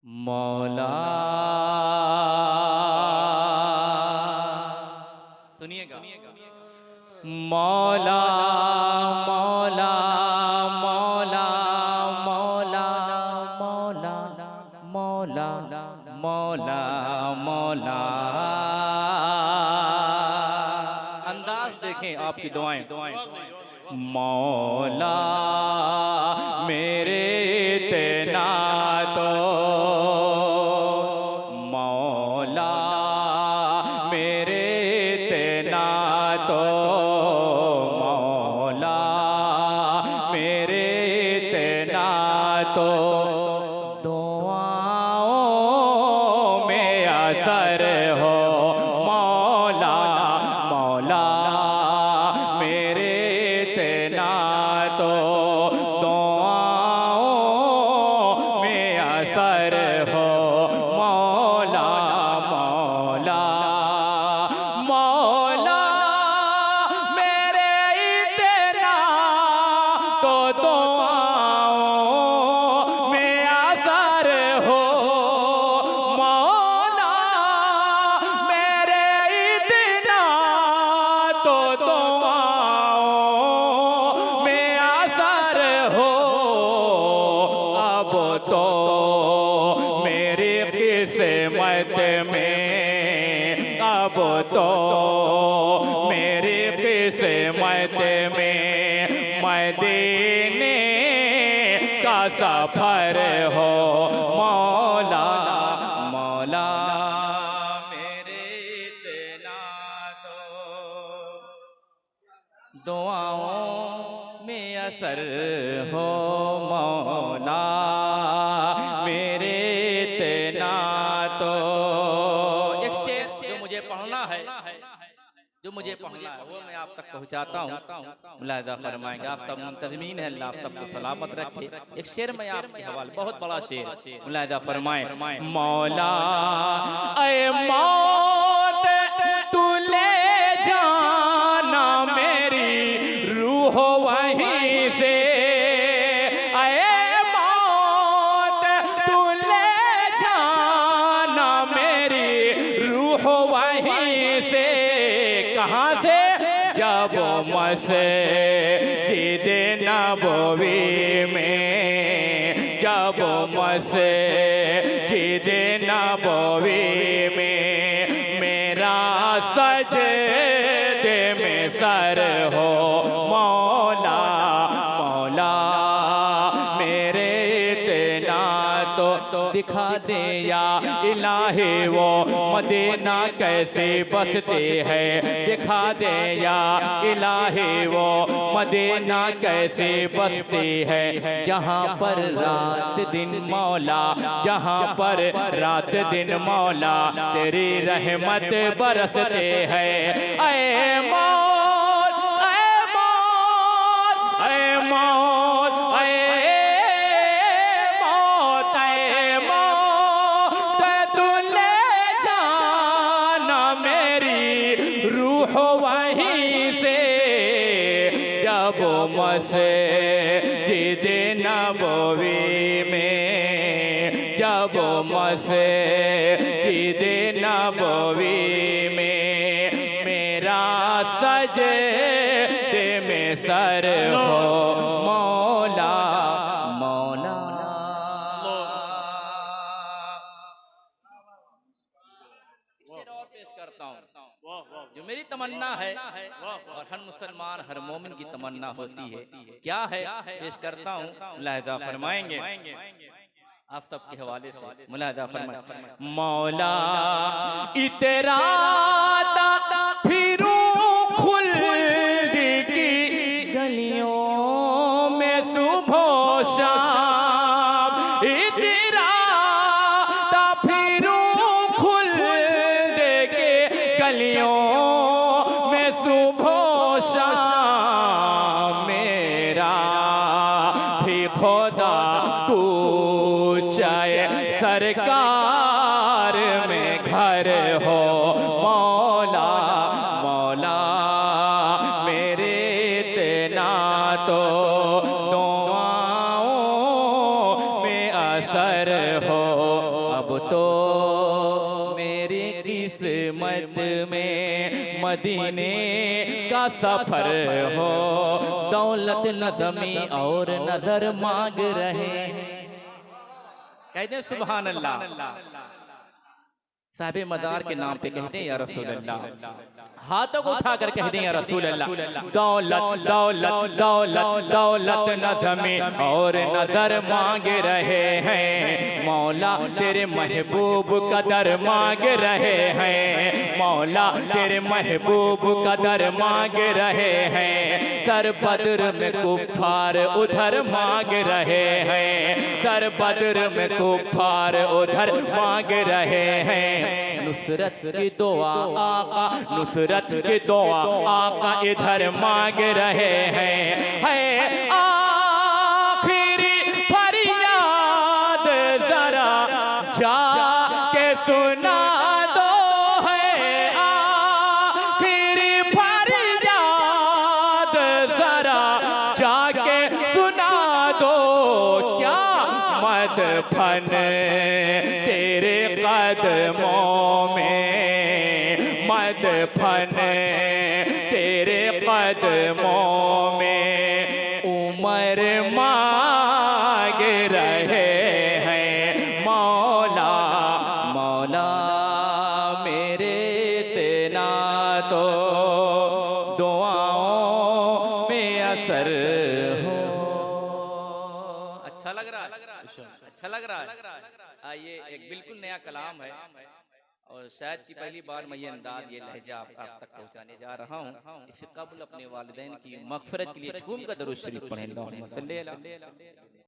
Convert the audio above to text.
मौला। सुनिएगा, मौला मौला मौला मौला मौला मौला मौला मौला। अंदाज देखें आपकी दुआएं। मौला मेरे इतना तो, मौला मेरे इतना तो, मौला मेरे इतना तो, दुआओं में असर हो। मौला मौला मेरे इतना तो, दुआओं में असर हो। मौला मौला मौला मेरे इतना तो, दुआओं में असर हो। मौला मेरे इतना तो, दुआओं में असर हो। अब तो मेरी किस्मत में, अब तो मेरी किस्मत में मदीने का सफर हो। मौला मौला मेरे इतना तो, दुआओं में असर हो। मौला मेरे इतना तो। एक शेर जो मुझे पढ़ना है, जो मुझे पढ़ना है वो मैं आप तक पहुंचाता हूँ, मुलाहिजा फरमाएंगे। आप सब मुंतज़मीन हैं, अल्लाह आप सबको सलामत रखे। एक शेर मैं आपके हवाले, बहुत बड़ा शेर, मुलाहिजा फरमाएं। मौला ऐ मौत तू ले जाना मेरी रूह वहीं से। ऐ मौत तू ले जाना मेरी रूह वहीं से। कहाँ से? जब मस्जिद नबवी में, जब मस्जिद नबवी में मेरा सजदे में सर हो। मौला मौला मेरे इतना तो, दिखा दे या इलाही वो मदीना कैसे बसते हैं। दिखा दे या इलाही वो मदीना कैसे बसते हैं। जहाँ पर रात दिन मौला, जहाँ पर रात दिन मौला तेरी रहमत बरसते हैं। ऐ मौत ऐ मौत ऐ मौत ऐ मौत ऐ मौत तू ले जाना मेरी रूह वहीं से। जब मस्जिद नबवी में, जब मस्जिद नबवी में मेरा सजदे में सर हो। मौला मौला। शेर और पेश करता हूँ जो मेरी तमन्ना है और हर मुसलमान हर मोमिन की तमन्ना होती है। क्या है? पेश करता हूँ, मुलाहिजा फरमाएंगे आप सबके हवाले से। मुलाहिजा फरमाएं। मौला इतराता फिरूं खुल्द की गलियों में सुबह शाम। इतराता फिरूं खुल्द के गलियों में सुबह शाम। मेरा भी खुदा तू चाहे सरकार में घर हो। मौला मौला मेरे इतना तो, दुआओं में असर हो। अब तो मेरी किस्मत में मदीने का सफर हो, दौलत नज़मी और नजर मांग रहे हैं। कहते हैं सुभान अल्लाह। साहिब मदार के नाम पे कहते हैं या रसूल अल्लाह, हाथों को उठाकर कह दें या रसूल अल्लाह, दौलत दौलत दौलत दौलत नज़मी और नजर मांग रहे हैं। मौला तेरे महबूब कदर मांग रहे हैं, मौला तेरे महबूब कदर मांग रहे हैं। सर बद्र में कुफार उधर मांग रहे हैं, सर बद्र में कुफार उधर मांग रहे हैं। नुसरत की दुआ आका, नुसरत की दुआ आका इधर मांग रहे हैं। है आखिरी फरियाद जरा जाके सुना दो, है आखिरी फरियाद जरा जाके सुना दो। क्या मदफन तेरे कदमों में, मदफन तेरे कदमों में उमर मांग रहे हैं। मौला मौला मेरे तेना तो दुआओं में असर हो। अच्छा लग रहा है, अच्छा लग रहा है। ये एक बिल्कुल नया कलाम है और शायद की पहली बार मैं ये अंदाज, ये लहजा आप तक पहुंचाने जा रहा हूँ। इससे कबल अपने वालिदैन की मग़फ़िरत के लिए झूम कर दरूद शरीफ पढ़ें।